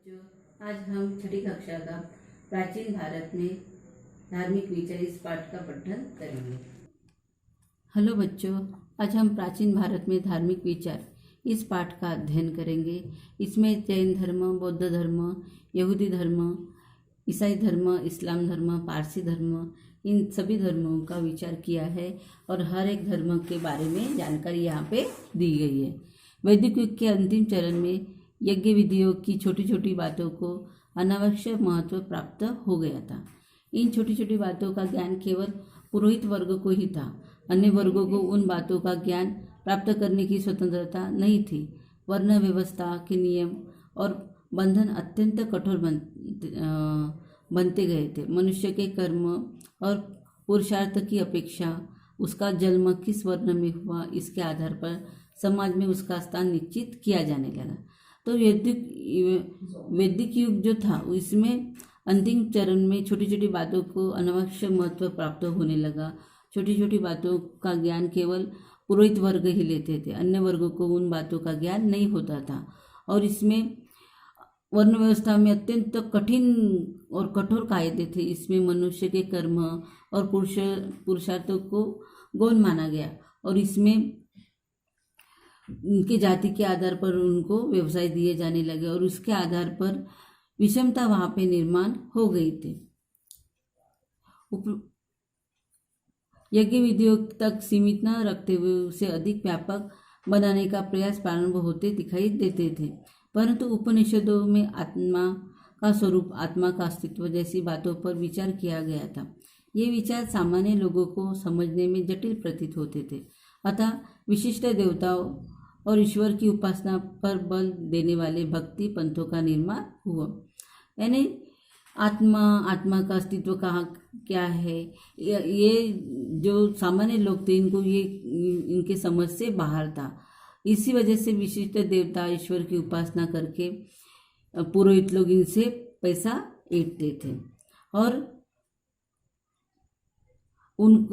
बच्चों, आज हम छठी कक्षा का प्राचीन भारत में धार्मिक विचार इस पाठ का पठन करेंगे। हेलो बच्चों, आज हम प्राचीन भारत में धार्मिक विचार इस पाठ का अध्ययन करेंगे। इसमें जैन धर्म, बौद्ध धर्म, यहूदी धर्म, ईसाई धर्म, इस्लाम धर्म, पारसी धर्म, इन सभी धर्मों का विचार किया है और हर एक धर्म के बारे में जानकारी यहाँ पे दी गई है। वैदिक युग के अंतिम चरण में यज्ञ विधियों की छोटी छोटी बातों को अनावश्यक महत्व प्राप्त हो गया था। इन छोटी छोटी बातों का ज्ञान केवल पुरोहित वर्ग को ही था। अन्य वर्गों को उन बातों का ज्ञान प्राप्त करने की स्वतंत्रता नहीं थी। वर्ण व्यवस्था के नियम और बंधन अत्यंत कठोर बनते गए थे। मनुष्य के कर्म और पुरुषार्थ की अपेक्षा उसका जन्म किस वर्ण में हुआ, इसके आधार पर समाज में उसका स्थान निश्चित किया जाने लगा। तो वैदिक युग जो था इसमें अंतिम चरण में छोटी छोटी बातों को अनावश्यक महत्व प्राप्त होने लगा। छोटी छोटी बातों का ज्ञान केवल पुरोहित वर्ग ही लेते थे। अन्य वर्गों को उन बातों का ज्ञान नहीं होता था और इसमें वर्ण व्यवस्था में अत्यंत कठिन और कठोर कायदे थे। इसमें मनुष्य के कर्म और पुरुषार्थों को गौण माना गया और इसमें उनकी जाति के आधार पर उनको व्यवसाय दिए जाने लगे और उसके आधार पर विषमता वहाँ पे निर्माण हो गई थी। यज्ञ विधियों तक सीमित न रखते हुए उसे अधिक व्यापक बनाने का प्रयास प्रारंभ होते दिखाई देते थे। परंतु उपनिषदों में आत्मा का स्वरूप, आत्मा का अस्तित्व जैसी बातों पर विचार किया गया था। ये विचार सामान्य लोगों को समझने में जटिल प्रतीत होते थे। अतः विशिष्ट देवताओं और ईश्वर की उपासना पर बल देने वाले भक्ति पंथों का निर्माण हुआ। यानी आत्मा का अस्तित्व कहाँ क्या है, ये जो सामान्य लोग थे इनको ये इनके समझ से बाहर था। इसी वजह से विशिष्ट देवता ईश्वर की उपासना करके पुरोहित लोग इनसे पैसा ऐंठते थे और उन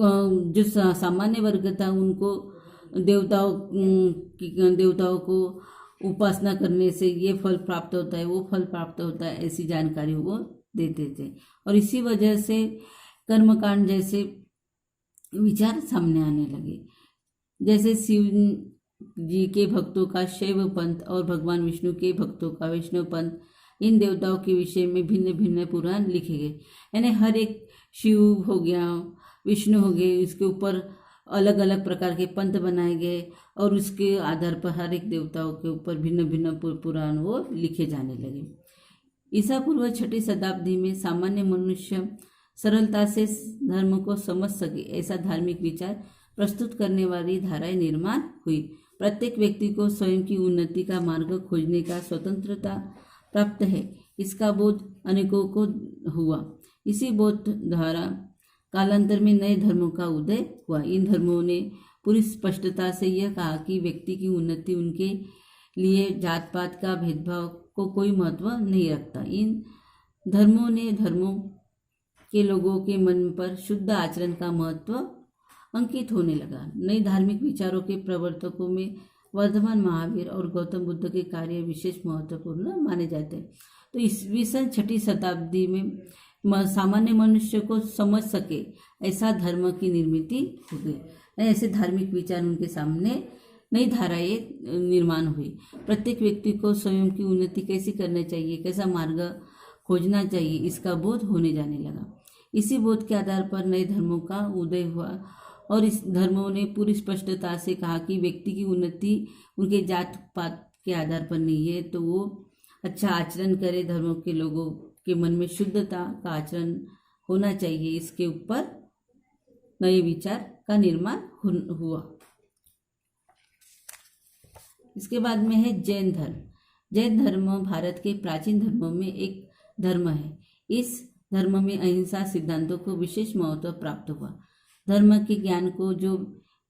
जो सामान्य वर्ग था उनको देवताओं को उपासना करने से ये फल प्राप्त होता है, वो फल प्राप्त होता है, ऐसी जानकारी वो देते थे। और इसी वजह से कर्मकांड जैसे विचार सामने आने लगे। जैसे शिव जी के भक्तों का शैव पंथ और भगवान विष्णु के भक्तों का वैष्णव पंथ, इन देवताओं के विषय में भिन्न भिन्न पुराण लिखे गए। यानी हर एक शिव हो गया, विष्णु हो गए, इसके ऊपर अलग अलग प्रकार के पंथ बनाए गए और उसके आधार पर हर एक देवताओं के ऊपर भिन्न भिन्न पुराण वो लिखे जाने लगे। ईसा पूर्व 6वीं शताब्दी में सामान्य मनुष्य सरलता से धर्म को समझ सके ऐसा धार्मिक विचार प्रस्तुत करने वाली धाराएं निर्माण हुई। प्रत्येक व्यक्ति को स्वयं की उन्नति का मार्ग खोजने का स्वतंत्रता प्राप्त है, इसका बोध अनेकों को हुआ। इसी बोध द्वारा कालांतर में नए धर्मों का उदय हुआ। इन धर्मों ने पूरी स्पष्टता से यह कहा कि व्यक्ति की उन्नति उनके लिए जात पात का भेदभाव को कोई महत्व नहीं रखता। इन धर्मों के लोगों के मन पर शुद्ध आचरण का महत्व अंकित होने लगा। नए धार्मिक विचारों के प्रवर्तकों में वर्धमान महावीर और गौतम बुद्ध के कार्य विशेष महत्वपूर्ण माने जाते हैं। तो ईस्वी सन 6वीं शताब्दी में सामान्य मनुष्य को समझ सके ऐसा धर्म की निर्मित हो गई। ऐसे धार्मिक विचार उनके सामने नई धाराएं निर्माण हुई। प्रत्येक व्यक्ति को स्वयं की उन्नति कैसे करना चाहिए, कैसा मार्ग खोजना चाहिए, इसका बोध होने जाने लगा। इसी बोध के आधार पर नए धर्मों का उदय हुआ और इस धर्मों ने पूरी स्पष्टता से कहा कि व्यक्ति की उन्नति उनके जात पात के आधार पर नहीं है, तो वो अच्छा आचरण करे। धर्मों के लोगों के मन में शुद्धता का आचरण होना चाहिए, इसके ऊपर नए विचार का निर्माण हुआ। इसके बाद में है जैन धर्म। जैन धर्म भारत के प्राचीन धर्मों में एक धर्म है। इस धर्म में अहिंसा सिद्धांतों को विशेष महत्व प्राप्त हुआ। धर्म के ज्ञान को जो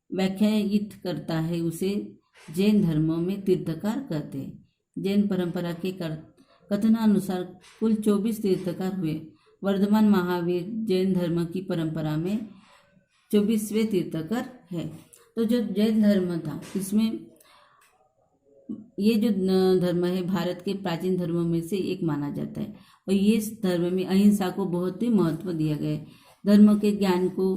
व्याख्यायित करता है उसे जैन धर्म में तीर्थकार कहते हैं। जैन परंपरा के कथनानुसार कुल 24 तीर्थकार हुए। वर्धमान महावीर जैन धर्म की परंपरा में 24वें तीर्थकर है। तो जो जैन धर्म था इसमें ये जो धर्म है भारत के प्राचीन धर्मों में से एक माना जाता है और ये इस धर्म में अहिंसा को बहुत ही महत्व दिया गया है। धर्म के ज्ञान को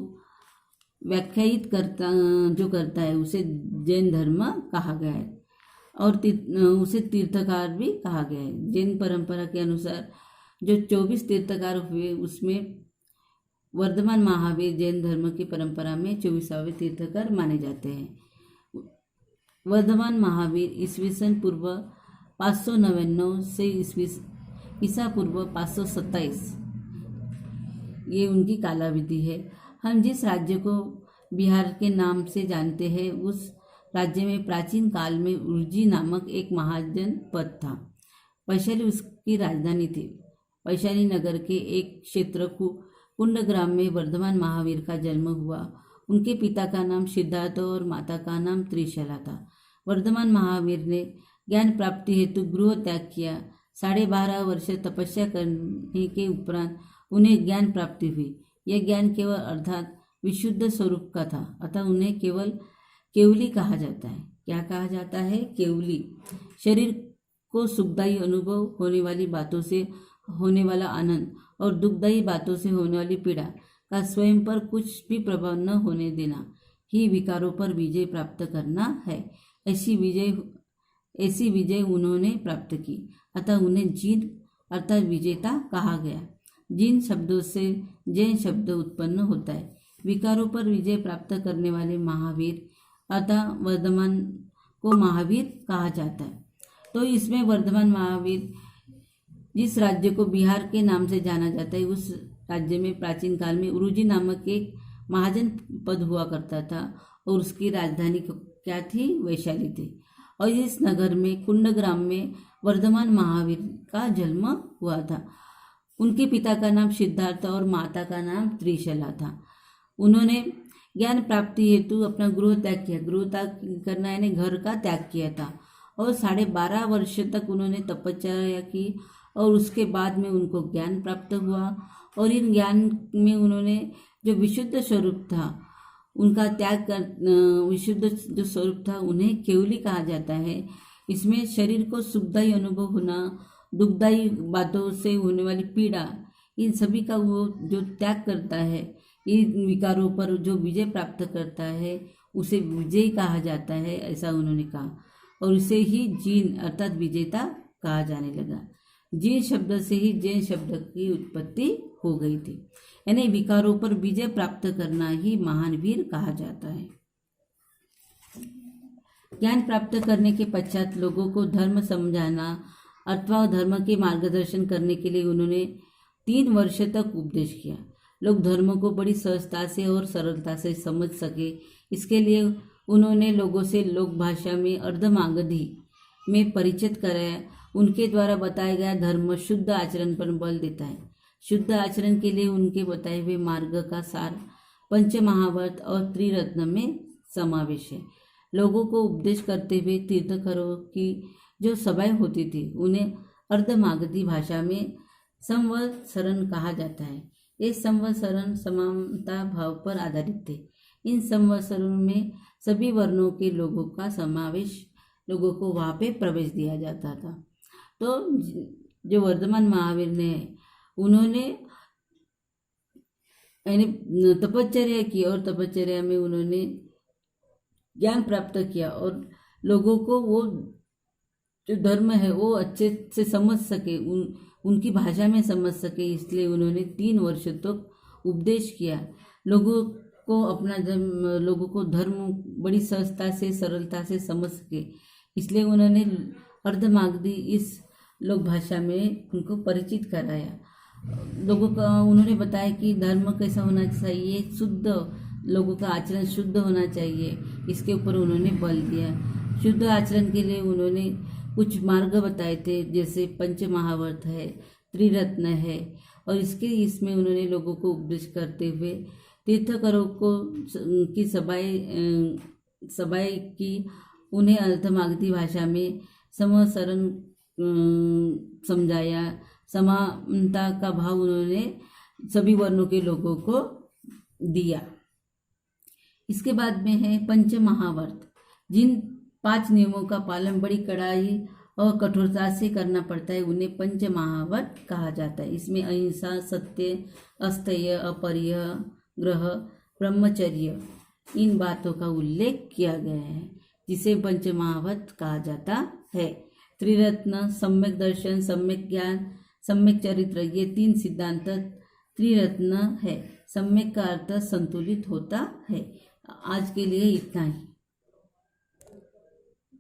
व्याख्यायित करता है उसे जैन धर्म कहा गया है और उसे तीर्थकार भी कहा गया है। जैन परंपरा के अनुसार जो 24 तीर्थकार हुए उसमें वर्धमान महावीर जैन धर्म की परंपरा में 24वें तीर्थकार माने जाते हैं। वर्धमान महावीर ईस्वीसन पूर्व 599 से ईसा पूर्व 527 ये उनकी कालावधि है। हम जिस राज्य को बिहार के नाम से जानते हैं उस राज्य में प्राचीन काल में उर्जी नामक एक महाजन पद था। वैशाली उसकी राजधानी थी। वैशाली नगर के एक क्षेत्र कुंडग्राम में वर्धमान महावीर का जन्म हुआ। उनके पिता का नाम सिद्धार्थ और माता का नाम त्रिशला था। वर्धमान महावीर ने ज्ञान प्राप्ति हेतु गृह त्याग किया। 12.5 वर्ष तपस्या करने के उपरांत उन्हें ज्ञान प्राप्ति हुई। यह ज्ञान केवल अर्थात विशुद्ध स्वरूप का था, अतः उन्हें केवल केवली कहा जाता है। क्या कहा जाता है? केवली। शरीर को सुखदायी अनुभव होने वाली बातों से होने वाला आनंद और दुखदायी बातों से होने वाली पीड़ा का स्वयं पर कुछ भी प्रभाव न होने देना ही विकारों पर विजय प्राप्त करना है। ऐसी विजय उन्होंने प्राप्त की, अतः उन्हें जीन अर्थात विजेता कहा गया। जिन शब्दों से जैन शब्द उत्पन्न होता है। विकारों पर विजय प्राप्त करने वाले महावीर अतः वर्धमान को महावीर कहा जाता है। तो इसमें वर्धमान महावीर जिस राज्य को बिहार के नाम से जाना जाता है उस राज्य में प्राचीन काल में उरुजी नामक एक महाजन पद हुआ करता था और उसकी राजधानी क्या थी? वैशाली थी। और इस नगर में कुंडग्राम में वर्धमान महावीर का जन्म हुआ था। उनके पिता का नाम सिद्धार्थ और माता का नाम त्रिशला था। उन्होंने ज्ञान प्राप्ति हेतु अपना गृह त्याग किया। गृह त्याग करना यानी घर का त्याग किया था और 12.5 वर्ष तक उन्होंने तपस्या की और उसके बाद में उनको ज्ञान प्राप्त हुआ और इन ज्ञान में उन्होंने जो विशुद्ध स्वरूप था उनका त्याग कर विशुद्ध जो स्वरूप था उन्हें केवली कहा जाता है। इसमें शरीर को सुखदायी अनुभव होना, दुखदायी बातों से होने वाली पीड़ा, इन सभी का वो जो त्याग करता है, इन विकारों पर जो विजय प्राप्त करता है उसे विजयी कहा जाता है, ऐसा उन्होंने कहा और उसे ही जीन अर्थात विजेता कहा जाने लगा। जीन शब्द से ही जैन शब्द की उत्पत्ति हो गई थी, यानी विकारों पर विजय प्राप्त करना ही महान वीर कहा जाता है। ज्ञान प्राप्त करने के पश्चात लोगों को धर्म समझाना अथवा धर्म के मार्गदर्शन करने के लिए उन्होंने 3 वर्ष तक उपदेश किया। लोग धर्म को बड़ी सहजता से और सरलता से समझ सके, इसके लिए उन्होंने लोगों से लोक भाषा में अर्धमागधी में परिचित कराया। उनके द्वारा बताया गया धर्म शुद्ध आचरण पर बल देता है। शुद्ध आचरण के लिए उनके बताए हुए मार्ग का सार पंचमहाव्रत और त्रिरत्न में समावेश है। लोगों को उपदेश करते हुए तीर्थंकरों की जो सभाएं होती थी उन्हें अर्धमागधी भाषा में संवत्सरण कहा जाता है। ये संवत्सरण समानता भाव पर आधारित थे। इन संवत्सरों में सभी वर्णों के लोगों का समावेश, लोगों को वहाँ पे प्रवेश दिया जाता था। तो जो वर्धमान महावीर ने उन्होंने यानी तपश्चर्या की और तपश्चर्या में उन्होंने ज्ञान प्राप्त किया और लोगों को वो जो धर्म है वो अच्छे से समझ सके, उनकी भाषा में समझ सके, इसलिए उन्होंने 3 वर्ष तक उपदेश किया। लोगों को अपना धर्म, लोगों को धर्म बड़ी सहजता से सरलता से समझ सके, इसलिए उन्होंने अर्धमागधी इस लोक भाषा में उनको परिचित कराया। लोगों का उन्होंने बताया कि धर्म कैसा होना चाहिए, शुद्ध, लोगों का आचरण शुद्ध होना चाहिए, इसके ऊपर उन्होंने बल दिया। शुद्ध आचरण के लिए उन्होंने कुछ मार्ग बताए थे, जैसे पंचमहाव्रत है, त्रिरत्न है और इसमें उन्होंने लोगों को उपदेश करते हुए तीर्थंकरों को की सभाएं की, उन्हें अर्धमागधी भाषा में संवत्सरण समझाया। समानता का भाव उन्होंने सभी वर्णों के लोगों को दिया। इसके बाद में है पंचमहाव्रत। जिन 5 नियमों का पालन बड़ी कड़ाई और कठोरता से करना पड़ता है, उन्हें पंच महाव्रत कहा जाता है। इसमें अहिंसा, सत्य, अस्तेय, अपरिय, ग्रह, ब्रह्मचर्य, इन बातों का उल्लेख किया गया है, जिसे पंच महाव्रत कहा जाता है। त्रिरत्न, सम्यक दर्शन, सम्यक ज्ञान, सम्यक चरित्र, ये 3 सिद्धांत त्रिरत्न है। सम्यक का अर्थ संतुलित होता है। आज के लिए इतना ही।